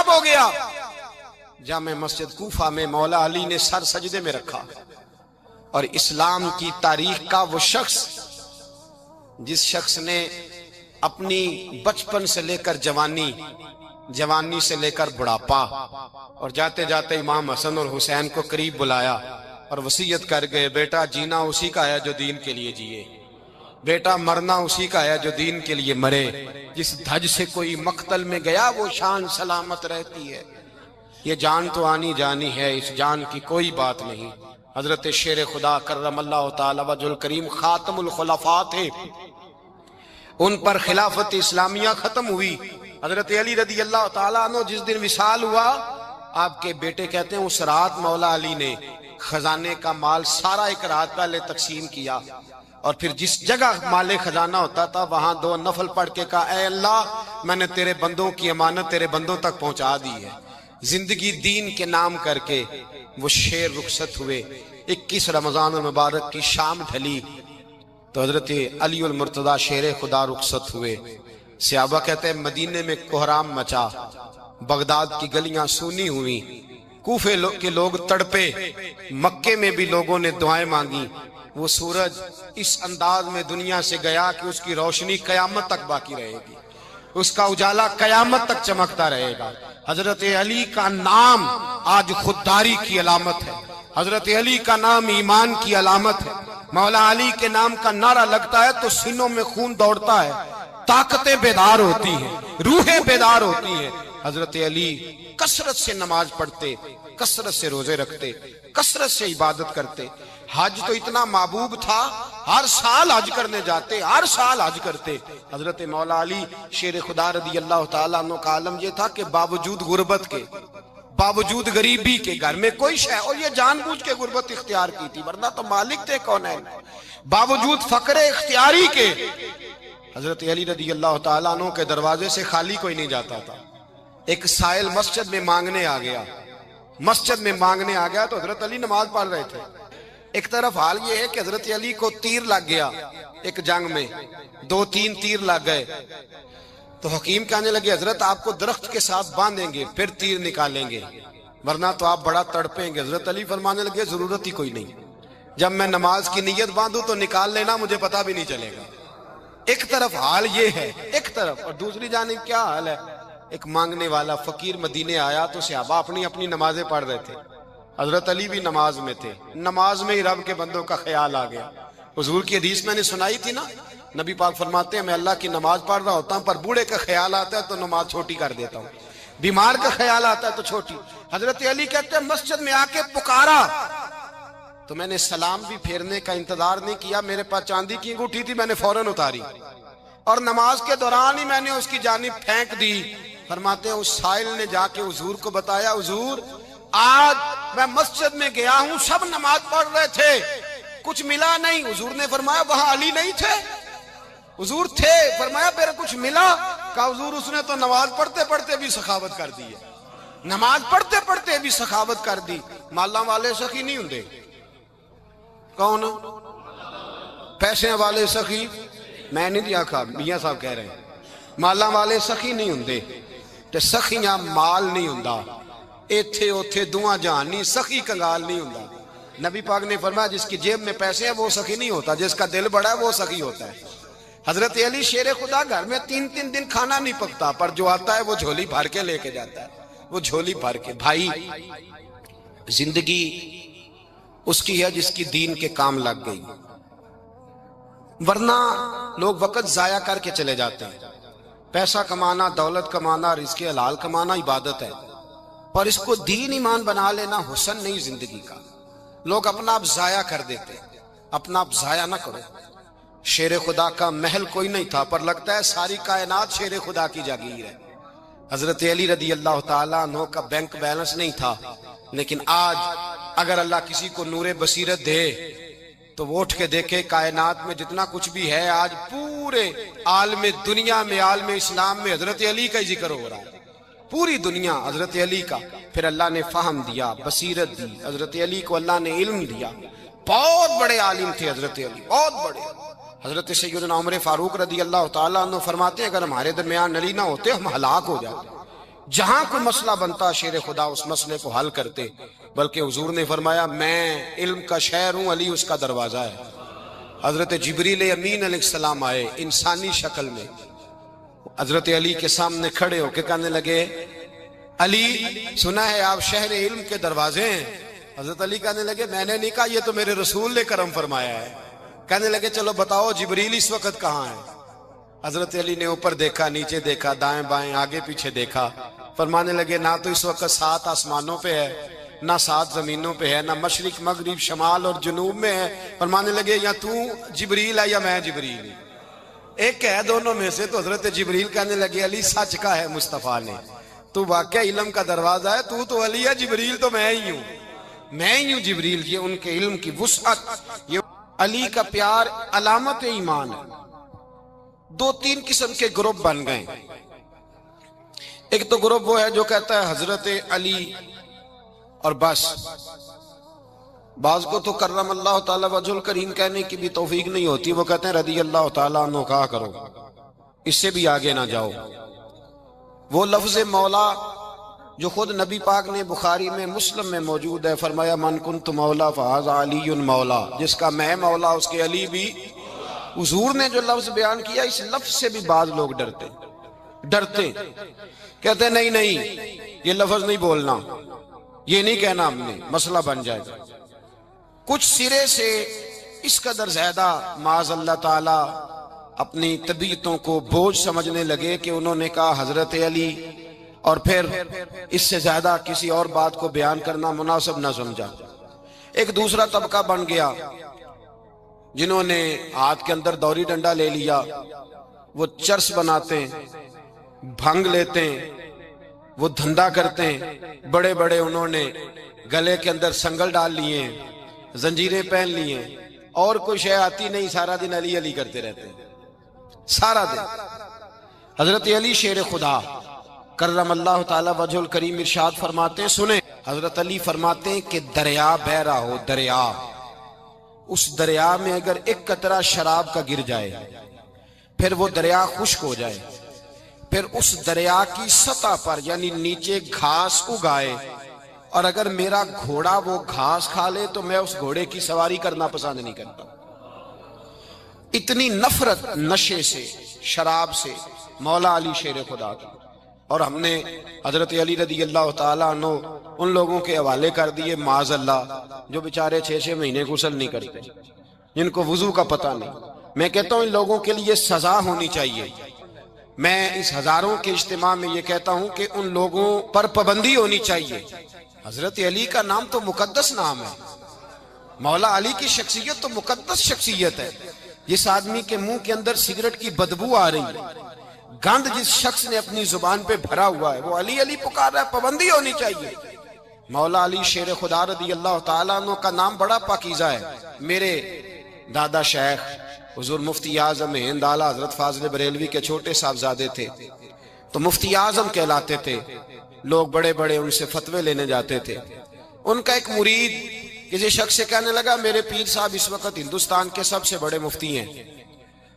خراب ہو گیا۔ جامع مسجد کوفہ میں مولا علی نے سر سجدے میں رکھا، اور اسلام کی تاریخ کا وہ شخص جس شخص نے اپنی بچپن سے لے کر جوانی سے لے کر بڑھاپا، اور جاتے جاتے امام حسن اور حسین کو قریب بلایا اور وصیت کر گئے، بیٹا جینا اسی کا ہے جو دین کے لیے جیے، بیٹا مرنا اسی کا ہے جو دین کے لیے مرے، جس دھج سے کوئی مقتل میں گیا وہ شان سلامت رہتی ہے، یہ جان تو آنی جانی ہے، اس جان کی کوئی بات نہیں۔ حضرت شیر خدا کرم اللہ تعالی وجہ الکریم خاتم الخلفاء تھے، ان پر خلافت اسلامیہ ختم ہوئی۔ حضرت علی رضی اللہ تعالیٰ عنہ جس دن وصال ہوا، آپ کے بیٹے کہتے ہیں اس رات مولا علی نے خزانے کا مال سارا ایک رات پہلے تقسیم کیا، اور پھر جس جگہ مال خزانہ ہوتا تھا وہاں 2 نفل پڑھ کے کہا، اے اللہ میں نے تیرے بندوں کی امانت تیرے بندوں تک پہنچا دی ہے۔ زندگی دین کے نام کر کے وہ شیر رخصت ہوئے۔ 21 رمضان المبارک کی شام ڈھلی تو حضرت علی المرتضی شیر خدا رخصت ہوئے۔ صحابہ کہتے ہیں مدینے میں کوہرام مچا، بغداد کی گلیاں سونی ہوئی، کوفے کے لوگ تڑپے، مکے میں بھی لوگوں نے دعائیں مانگی۔ وہ سورج اس انداز میں دنیا سے گیا کہ اس کی روشنی قیامت تک باقی رہے گی، اس کا اجالا قیامت تک چمکتا رہے گا۔ حضرت علی کا نام آج خودداری کی علامت ہے، حضرت علی کا نام ایمان کی علامت ہے۔ مولا علی کے نام کا نعرہ لگتا ہے تو سینوں میں خون دوڑتا ہے، طاقتیں بیدار ہوتی ہیں، روحیں بیدار ہوتی ہیں۔ حضرت علی کثرت سے نماز پڑھتے، کثرت سے روزے رکھتے، کثرت سے عبادت کرتے۔ حج تو اتنا محبوب تھا، ہر سال حج کرنے جاتے، ہر سال حج کرتے۔ حضرت مولا علی شیر خدا رضی اللہ تعالیٰ عنہ کا عالم یہ تھا کہ باوجود غربت کے، باوجود غریبی کے، گھر میں کوئی شے، اور یہ جان بوجھ کے غربت اختیار کی تھی ورنہ تو مالک تھے کونین، باوجود فقر اختیاری کے حضرت علی رضی اللہ تعالیٰ عنہ کے دروازے سے خالی کوئی نہیں جاتا تھا۔ ایک سائل مسجد میں مانگنے آ گیا تو حضرت علی نماز پڑھ رہے تھے۔ ایک طرف حال یہ ہے کہ حضرت علی کو تیر لگ گیا، ایک جنگ میں 2-3 تیر لگ گئے، تو حکیم کہنے لگے حضرت آپ کو درخت کے ساتھ باندھیں گے پھر تیر نکالیں گے ورنہ تو آپ بڑا تڑپیں گے۔ حضرت علی فرمانے لگے ضرورت ہی کوئی نہیں، جب میں نماز کی نیت باندھوں تو نکال لینا، مجھے پتہ بھی نہیں چلے گا۔ ایک طرف حال یہ ہے، ایک طرف، اور دوسری جانب کیا حال ہے؟ ایک مانگنے والا فقیر مدینے آیا تو صحابہ اپنی اپنی نمازیں پڑھ رہے تھے، حضرت علی بھی نماز میں تھے، نماز میں ہی رب کے بندوں کا خیال آ گیا۔ حضور کی حدیث میں نے سنائی تھی نا، نبی پاک فرماتے ہیں میں اللہ کی نماز پڑھ رہا ہوتا ہوں پر بوڑھے کا خیال آتا ہے تو نماز چھوٹی کر دیتا ہوں، بیمار کا خیال آتا ہے تو چھوٹی۔ حضرت علی کہتے ہیں مسجد میں آ کے پکارا تو میں نے سلام بھی پھیرنے کا انتظار نہیں کیا، میرے پاس چاندی کی انگوٹھی تھی، میں نے فوراً اتاری اور نماز کے دوران ہی میں نے اس کی جانب پھینک دی۔ فرماتے ہیں اس سائل نے جا کے حضور کو بتایا، حضور آج میں مسجد میں گیا ہوں، سب نماز پڑھ رہے تھے، کچھ ملا نہیں۔ حضور نے فرمایا وہاں علی نہیں تھے؟ حضور تھے۔ فرمایا پھر کچھ ملا؟ کہا حضور اس نے تو نماز پڑھتے پڑھتے بھی سخاوت کر دی ہے، نماز پڑھتے پڑھتے بھی سخاوت کر دی۔ مالاں والے سخی نہیں ہوندے، کون؟ پیسے والے سخی میں نہیں دیا کھا، میاں صاحب کہہ رہے ہیں مالاں والے سخی نہیں ہوندے، تے سخیاں مال نہیں ہوندا، ایتھے اوتھے دعا جہان نہیں، سخی کنگال نہیں ہوندا۔ نبی پاک نے فرمایا جس کی جیب میں پیسے ہیں وہ سخی نہیں ہوتا، جس کا دل بڑا ہے وہ سخی ہوتا ہے۔ حضرت علی شیر خدا گھر میں 3 دن کھانا نہیں پکتا، پر جو آتا ہے وہ جھولی بھر کے لے کے جاتا ہے، وہ جھولی بھر کے۔ بھائی زندگی اس کی ہے جس کی دین کے کام لگ گئی، ورنہ لوگ وقت ضائع کر کے چلے جاتے ہیں۔ پیسہ کمانا، دولت کمانا، رزق حلال کمانا عبادت ہے، پر اس کو دین ایمان بنا لینا حسن نہیں زندگی کا۔ لوگ اپنا آپ ضائع کر دیتے، اپنا آپ ضائع نہ کرو۔ شیر خدا کا محل کوئی نہیں تھا، پر لگتا ہے ساری کائنات شیر خدا کی جاگیر ہے۔ حضرت علی رضی اللہ تعالیٰ عنہ کا بینک بیلنس نہیں تھا، لیکن آج اگر اللہ کسی کو نور بصیرت دے تو وہ اٹھ کے دیکھے کائنات میں جتنا کچھ بھی ہے، آج پورے عالم دنیا میں، عالم اسلام میں حضرت علی کا ہی ذکر ہو رہا ہے، پوری دنیا حضرت علی کا۔ پھر اللہ نے فہم دیا، بصیرت دی، حضرت علی کو اللہ نے علم دیا، بہت بڑے عالم تھے حضرت علی، بہت بڑے۔ حضرت سیدنا عمر فاروق رضی اللہ تعالیٰ عنہ فرماتے ہیں اگر ہمارے درمیان علی نہ ہوتے ہم ہلاک ہو جاتے، جہاں کوئی مسئلہ بنتا شیر خدا اس مسئلے کو حل کرتے، بلکہ حضور نے فرمایا میں علم کا شہر ہوں، علی اس کا دروازہ ہے۔ حضرت جبریل امین علیہ السلام آئے انسانی شکل میں، حضرت علی کے سامنے کھڑے ہو کے کہنے لگے علی سنا ہے آپ شہر علم کے دروازے ہیں۔ حضرت علی کہنے لگے میں نے نہیں کہا، یہ تو میرے رسول نے کرم فرمایا ہے۔ کہنے لگے چلو بتاؤ جبریل اس وقت کہاں ہے؟ حضرت علی نے اوپر دیکھا، نیچے دیکھا، دائیں بائیں آگے پیچھے دیکھا، فرمانے لگے نہ تو اس وقت 7 آسمانوں پہ ہے، نہ 7 زمینوں پہ ہے، نہ مشرق مغرب شمال اور جنوب میں ہے۔ فرمانے لگے یا تو جبریل ہے یا میں جبریل، ایک ہے دونوں میں سے۔ تو حضرت جبریل کہنے لگے علی سچ کا ہے مصطفیٰ نے، تو واقعہ علم کا دروازہ ہے، تو علی ہے، جبریل تو میں ہی ہوں، میں ہی ہوں جبریل۔ یہ ان کے علم کی وسعت، یہ علی کا پیار علامت ایمان ہے۔ 2-3 قسم کے گروپ بن گئے۔ ایک تو گروپ وہ ہے جو کہتا ہے حضرت علی اور بس، بعض کو تو کرم اللہ تعالیٰ وجہ الکریم کہنے کی بھی توفیق نہیں ہوتی، وہ کہتے ہیں رضی اللہ تعالیٰ عنہ کہا کرو، اس سے بھی آگے نہ جاؤ۔ وہ لفظ مولا جو خود نبی پاک نے بخاری میں مسلم میں موجود ہے، فرمایا من کنت مولا فہذا علی مولا، جس کا میں مولا اس کے علی بھی۔ حضور نے جو لفظ بیان کیا اس لفظ سے بھی بعض لوگ ڈرتے کہتے ہیں نہیں یہ لفظ نہیں بولنا، یہ نہیں کہنا ہم نے، مسئلہ بن جائے گا۔ کچھ سرے سے اس قدر زیادہ معاذ اللہ تعالی اپنی طبیعتوں کو بوجھ سمجھنے لگے کہ انہوں نے کہا حضرت علی، اور پھر اس سے زیادہ کسی اور بات کو بیان کرنا مناسب نہ سمجھا۔ ایک دوسرا طبقہ بن گیا جنہوں نے ہاتھ کے اندر دوری ڈنڈا لے لیا، وہ چرس بناتے ہیں، بھنگ لیتے ہیں، وہ دھندا کرتے ہیں، بڑے بڑے انہوں نے گلے کے اندر سنگل ڈال لیے ہیں، زنجیریں پہن لیے ہیں، اور کوئی شے آتی نہیں، سارا دن علی علی کرتے رہتے ہیں سارا دن۔ حضرت علی شیر خدا کرم اللہ تعالی وجہ الکریم ارشاد فرماتے ہیں، سنیں حضرت علی فرماتے ہیں کہ دریا بہ رہا ہو، دریا، اس دریا میں اگر ایک قطرہ شراب کا گر جائے، پھر وہ دریا خشک ہو جائے، پھر اس دریا کی سطح پر یعنی نیچے گھاس اگائے، اور اگر میرا گھوڑا وہ گھاس کھا لے تو میں اس گھوڑے کی سواری کرنا پسند نہیں کرتا۔ اتنی نفرت نشے سے، شراب سے مولا علی شیر خدا کی۔ اور ہم نے حضرت علی رضی اللہ تعالیٰ عنہ ان لوگوں کے حوالے کر دیے معاذ اللہ جو بیچارے 6 مہینے غسل نہیں کرتے، جن کو وضو کا پتہ نہیں۔ میں کہتا ہوں ان لوگوں کے لیے سزا ہونی چاہیے۔ میں اس ہزاروں کے اجتماع میں یہ کہتا ہوں کہ ان لوگوں پر پابندی ہونی چاہیے۔ حضرت علی کا نام تو مقدس نام ہے، مولا علی کی شخصیت تو مقدس شخصیت ہے۔ جس آدمی کے منہ کے اندر سگریٹ کی بدبو آ رہی ہے، گند جس شخص نے اپنی زبان پہ بھرا ہوا ہے، وہ علی علی پکار رہا ہے، پابندی ہونی چاہیے۔ مولا علی شیر خدا رضی اللہ تعالیٰ عنہ کا نام بڑا پاکیزہ ہے۔ میرے دادا شیخ حضور مفتی اعظم ہند اعلیٰ حضرت فاضل بریلوی کے چھوٹے صاحبزادے تھے، تو مفتی اعظم کہلاتے تھے، لوگ بڑے بڑے ان سے فتوے لینے جاتے تھے۔ ان کا ایک مرید کسی شخص سے کہنے لگا میرے پیر صاحب اس وقت ہندوستان کے سب سے بڑے مفتی ہیں۔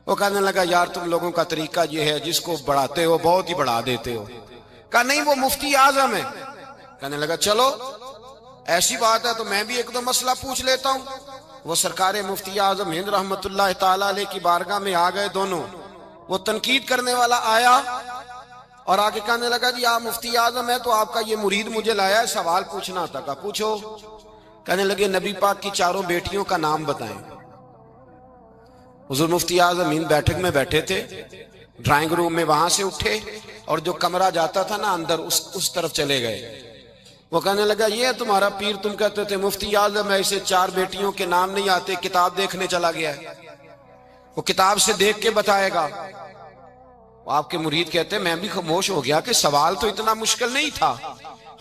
وہ کہنے لگا یار تم لوگوں کا طریقہ یہ ہے جس کو بڑھاتے ہو بہت ہی بڑھا دیتے ہو۔ کہا نہیں وہ مفتی اعظم ہے۔ کہنے لگا چلو ایسی بات ہے تو میں بھی ایک دو مسئلہ پوچھ لیتا ہوں۔ وہ سرکار مفتی اعظم ہند رحمت اللہ تعالیٰ علیہ کی بارگاہ میں آ گئے دونوں۔ وہ تنقید کرنے والا آیا اور آگے کہنے لگا جی آپ مفتی اعظم ہے تو آپ کا یہ مرید مجھے لایا ہے سوال پوچھنا تھا۔ کہا پوچھو۔ کہنے لگے نبی پاک کی 4 بیٹیوں کا نام بتائیں۔ حضور مفتی اعظم ہند بیٹھک میں بیٹھے تھے، ڈرائنگ روم میں وہاں سے اٹھے اور جو کمرہ جاتا تھا نا اندر اس طرف چلے گئے۔ وہ کہنے لگا یہ ہے تمہارا پیر، تم کہتے تھے مفتی اعظم ہے، اسے 4 بیٹیوں کے نام نہیں آتے، کتاب دیکھنے چلا گیا ہے، وہ کتاب سے دیکھ کے بتائے گا۔ آپ کے مرید کہتے ہیں میں بھی خاموش ہو گیا کہ سوال تو اتنا مشکل نہیں تھا۔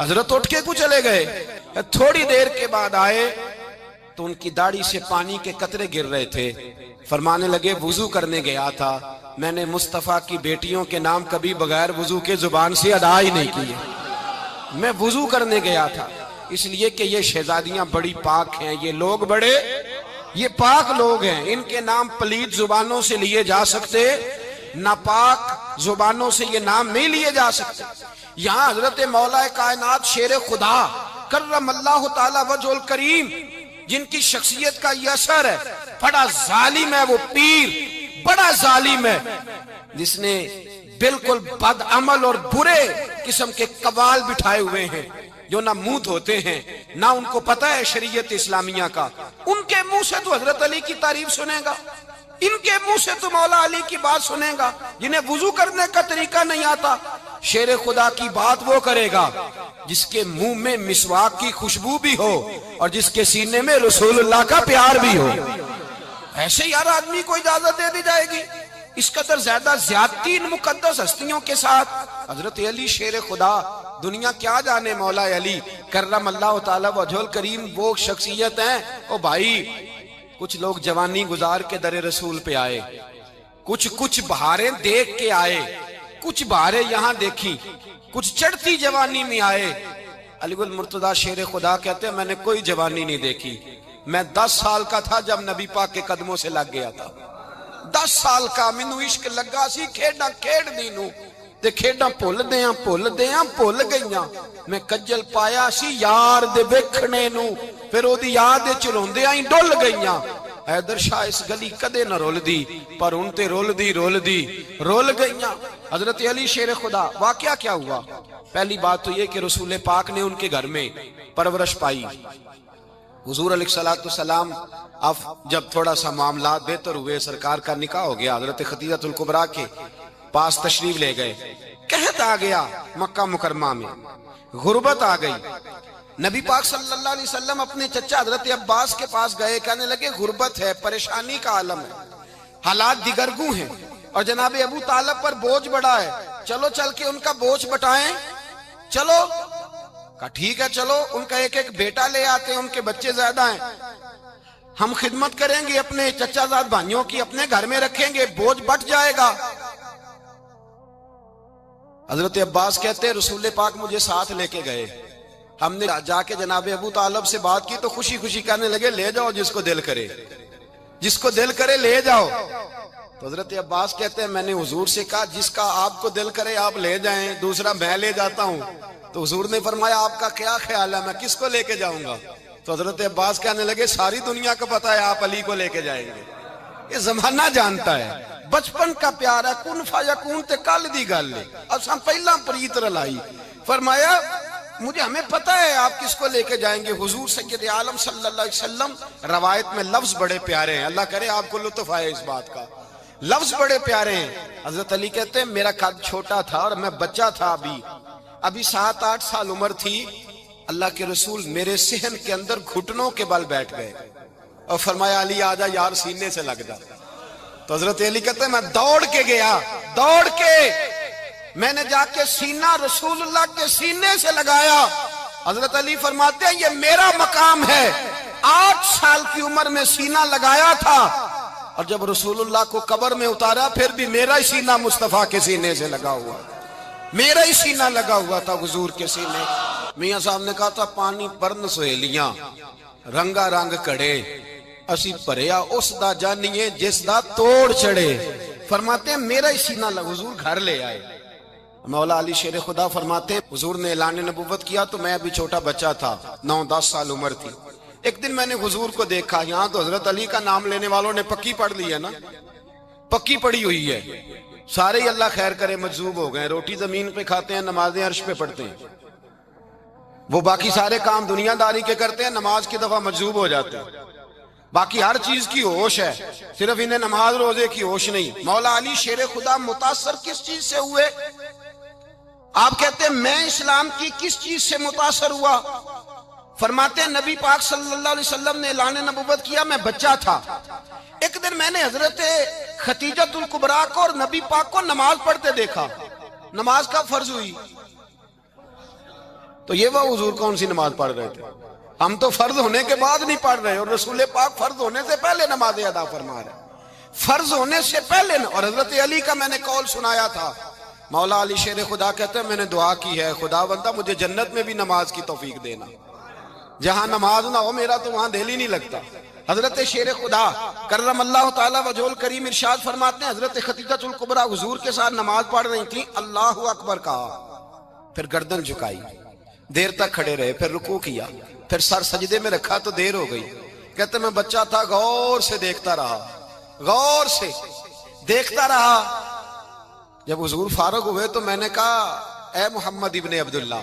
حضرت اٹھ کے کو چلے گئے، تھوڑی دیر کے بعد آئے تو ان کی داڑھی سے پانی کے قطرے گر رہے تھے۔ فرمانے لگے وضو کرنے گیا تھا، میں نے مصطفیٰ کی بیٹیوں کے نام کبھی بغیر وضو کے زبان سے ادا ہی نہیں کیے، میں وضو کرنے گیا تھا، اس لیے کہ یہ شہزادیاں بڑی پاک ہیں، یہ لوگ بڑے یہ پاک لوگ ہیں، ان کے نام پلیت زبانوں سے لیے جا سکتے، ناپاک زبانوں سے یہ نام نہیں لیے جا سکتے۔ یہاں حضرت مولا کائنات شیر خدا کرم اللہ تعالی وجہ الکریم جن کی شخصیت کا یہ اثر ہے، بڑا ظالم ہے وہ پیر، بڑا ظالم ہے جس نے بالکل بد عمل اور برے قسم کے قوال بٹھائے ہوئے ہیں، جو نہ منہ دھوتے ہیں نہ ان کو پتہ ہے شریعت اسلامیہ کا۔ ان کے منہ سے تو حضرت علی کی تعریف سنے گا، ان کے منہ سے تو مولا علی کی بات سنے گا، جنہیں وضو کرنے کا طریقہ نہیں آتا۔ شیر خدا کی بات وہ کرے گا جس کے منہ میں مسواک کی خوشبو بھی ہو اور جس کے سینے میں رسول اللہ کا پیار بھی ہو۔ ایسے یار آدمی کو اجازت دے دی جائے گی؟ اس قدر زیادہ زیادتی ان مقدس ہستیوں کے ساتھ۔ حضرت علی شیر خدا، دنیا کیا جانے مولا علی کرم اللہ تعالی وجہ الکریم وہ شخصیت ہیں۔ او بھائی، کچھ لوگ جوانی گزار کے در رسول پہ آئے، کچھ بہاریں دیکھ کے آئے، کچھ بہاریں یہاں دیکھی، کچھ چڑھتی جوانی میں آئے۔ علی گل مرتضیٰ شیر خدا کہتے ہیں میں نے کوئی جوانی نہیں دیکھی، میں 10 سال کا تھا جب نبی پاک کے قدموں سے لگ گیا تھا۔ 10 سال کا مینوں عشق لگا سی، کھیڈاں کھیڈ دی نوں تے کھیڈاں بھول گئیاں، میں کجل پایا سی یار دے ویکھنے نوں، پھر او دی یاد وچ روندیاں ہی ڈل گئیاں۔ حیدر شاہ اس گلی کدے نہ رول دی، پر ان تے رول گئیاں۔ حضرت علی شیر خدا، واقعہ کیا ہوا؟ پہلی بات تو یہ کہ رسول پاک نے ان کے گھر میں پرورش پائی۔ حضور علیہ السلام اب جب تھوڑا سا معاملات بہتر ہوئے، سرکار کا نکاح ہو گیا، حضرت خدیجہ الکبریٰ کے پاس تشریف لے گئے، قحط آ گیا مکہ مکرمہ میں، غربت آ گئی۔ نبی پاک صلی اللہ علیہ وسلم اپنے چچا حضرت عباس کے پاس گئے، کہنے لگے غربت ہے، پریشانی کا عالم ہے، حالات دیگرگوں ہیں، اور جناب ابو طالب پر بوجھ بڑا ہے، چلو چل کے ان کا بوجھ بٹائیں۔ چلو کہا ٹھیک ہے، چلو ان کا ایک بیٹا لے آتے ہیں، ان کے بچے زیادہ ہیں، ہم خدمت کریں گے اپنے چچا زاد بھائیوں کی، اپنے گھر میں رکھیں گے، بوجھ بٹ جائے گا۔ حضرت عباس کہتے ہیں رسول پاک مجھے ساتھ لے کے گئے، ہم نے جا کے جناب ابو طالب سے بات کی تو خوشی خوشی کہنے لگے لے جاؤ جس کو دل کرے لے جاؤ۔ تو حضرت عباس کہتے ہیں میں نے حضور سے کہا جس کا آپ کو دل کرے آپ لے جائیں، دوسرا میں لے جاتا ہوں۔ تو حضور نے فرمایا آپ کا کیا خیال ہے، میں کس کو لے کے جاؤں گا؟ تو حضرت عباس کہنے لگے ساری دنیا کو پتا ہے آپ علی کو لے کے جائیں گے، یہ زمانہ جانتا ہے، بچپن کا پیار ہے، کن فیکون تے کل دی گل ہے، اساں پہلا پریت رلائی۔ فرمایا مجھے ہمیں پتہ ہے آپ کس کو لے کے جائیں گے۔ حضور سید عالم صلی اللہ علیہ وسلم، روایت میں لفظ بڑے پیارے ہیں، اللہ کرے آپ کو لطف آئے اس بات کا، لفظ بڑے پیارے ہیں۔ حضرت علی کہتے ہیں میرا قد چھوٹا تھا اور میں بچہ تھا، ابھی 7-8 سال عمر تھی، اللہ کے رسول میرے صحن کے اندر گھٹنوں کے بل بیٹھ گئے اور فرمایا علی آجا یار سینے سے لگ جا۔ تو حضرت علی کہتے ہیں میں دوڑ کے گیا، میں نے جا کے سینہ رسول اللہ کے سینے سے لگایا۔ حضرت علی فرماتے ہیں یہ میرا مقام ہے، 8 سال کی عمر میں سینہ لگایا تھا، اور جب رسول اللہ کو قبر میں اتارا پھر بھی میرا ہی سینہ مصطفیٰ کے سینے سے لگا ہوا، میرا ہی سینہ لگا ہوا تھا حضور کے سینے۔ میاں صاحب نے کہا تھا پانی پرن سہیلیاں رنگا رنگ کڑے، اسی پریا اس دا جانیے جس دا توڑ چڑے۔ فرماتے ہیں میرا ہی سینہ لگا، حضور گھر لے آئے۔ مولا علی شیر خدا فرماتے ہیں حضور نے اعلان نبوت کیا تو میں ابھی چھوٹا بچہ تھا، 9-10 سال عمر تھی۔ ایک دن میں نے حضور کو دیکھا، یہاں تو حضرت علی کا نام لینے والوں نے پکی پڑھ لی ہے نا، پکی پڑھی ہوئی ہے، سارے ہی اللہ خیر کرے مجذوب ہو گئے، روٹی زمین پہ کھاتے ہیں، نمازیں عرش پہ پڑھتے ہیں، وہ باقی سارے کام دنیا داری کے کرتے ہیں، نماز کی دفعہ مجذوب ہو جاتے ہیں، باقی ہر چیز کی ہوش ہے، صرف انہیں نماز روزے کی ہوش نہیں۔ مولا علی شیر خدا متاثر کس چیز سے ہوئے؟ آپ کہتے ہیں میں اسلام کی کس چیز سے متاثر ہوا؟ فرماتے ہیں نبی پاک صلی اللہ علیہ وسلم نے اعلان نبوت کیا، میں بچہ تھا، ایک دن میں نے حضرت خدیجہ الکبریٰ کو اور نبی پاک کو نماز پڑھتے دیکھا۔ نماز کا فرض ہوئی تو یہ وہ حضور کون سی نماز پڑھ رہے تھے؟ ہم تو فرض ہونے کے بعد نہیں پڑھ رہے، اور رسول پاک فرض ہونے سے پہلے نماز ادا فرما رہے، فرض ہونے سے پہلے۔ اور حضرت علی کا میں نے قول سنایا تھا، مولا علی شیر خدا کہتے ہیں میں نے دعا کی ہے خدا بندہ مجھے جنت میں بھی نماز کی توفیق دینا، جہاں نماز نہ ہو میرا تو وہاں دل ہی نہیں لگتا۔ حضرت شیر خدا کرم اللہ تعالی وجہ الکریم ارشاد فرماتے ہیں حضرت خدیجہ الکبریٰ حضور کے ساتھ نماز پڑھ رہی تھیں، اللہ اکبر کہا، پھر گردن جھکائی، دیر تک کھڑے رہے، پھر رکوع کیا، پھر سر سجدے میں رکھا تو دیر ہو گئی۔ کہتے میں بچہ تھا، غور سے دیکھتا رہا، غور سے دیکھتا رہا۔ جب حضور فارغ ہوئے تو میں نے کہا اے محمد ابن عبداللہ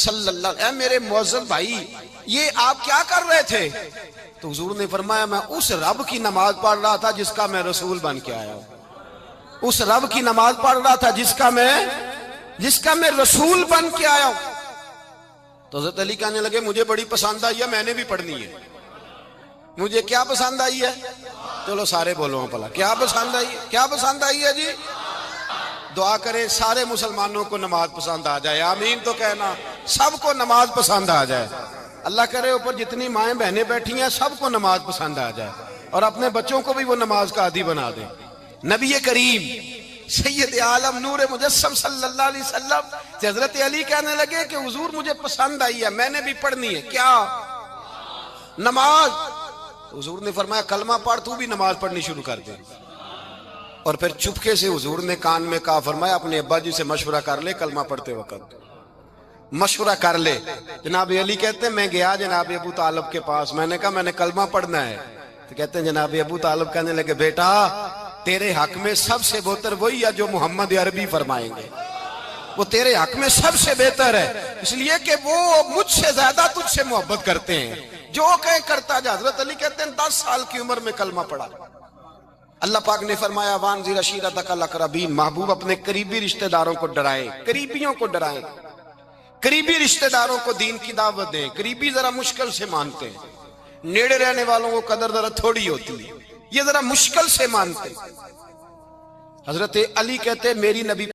صلی اللہ علیہ، اے میرے معزز بھائی، یہ آپ کیا کر رہے تھے؟ تو حضور نے فرمایا میں اس رب کی نماز پڑھ رہا تھا جس کا میں رسول بن کے آیا ہوں، اس رب کی نماز پڑھ رہا تھا جس کا میں رسول بن کے آیا ہوں۔ تو حضرت علی کہنے لگے مجھے بڑی پسند آئی ہے، میں نے بھی پڑھنی ہے۔ مجھے کیا پسند آئی ہے؟ چلو سارے بولو پلا، کیا پسند آئی ہے؟ کیا پسند آئی ہے جی؟ دعا کرے سارے مسلمانوں کو نماز پسند آ جائے، آمین تو کہنا، سب کو نماز پسند آ جائے۔ اللہ کرے اوپر جتنی مائیں بہنیں بیٹھی ہیں سب کو نماز پسند آ جائے، اور اپنے بچوں کو بھی وہ نماز کا عادی بنا دیں۔ نبی کریم سید عالم نور مجسم صلی اللہ علیہ وسلم سے حضرت علی کہنے لگے کہ حضور مجھے پسند آئی ہے، میں نے بھی پڑھنی ہے۔ کیا؟ نماز۔ حضور نے فرمایا کلمہ پڑھ، تو بھی نماز پڑھنی شروع کر دے۔ اور پھر چپکے سے حضور نے کان میں کہا، فرمایا اپنے ابا جی سے مشورہ کر لے، کلمہ پڑھتے وقت مشورہ کر لے۔ جناب علی کہتے ہیں میں گیا جناب ابو طالب کے پاس، میں نے کہا میں نے کلمہ پڑھنا ہے۔ تو کہتے ہیں جناب ابو طالب کہنے لگے بیٹا تیرے حق میں سب سے بہتر وہی ہے جو محمد عربی فرمائیں گے، وہ تیرے حق میں سب سے بہتر ہے، اس لیے کہ وہ مجھ سے زیادہ تجھ سے محبت کرتے ہیں، جو کہیں کرتا جا۔ حضرت علی کہتے ہیں 10 سال کی عمر میں کلمہ پڑھا۔ اللہ پاک نے فرمایا وانذر عشیرتک الاقربین، محبوب اپنے قریبی رشتہ داروں کو ڈرائیں، قریبیوں کو ڈرائیں، قریبی رشتہ داروں کو دین کی دعوت دیں۔ قریبی ذرا مشکل سے مانتے ہیں، نیڑے رہنے والوں کو قدر ذرا تھوڑی ہوتی ہے، یہ ذرا مشکل سے مانتے۔ حضرت علی کہتے میری نبی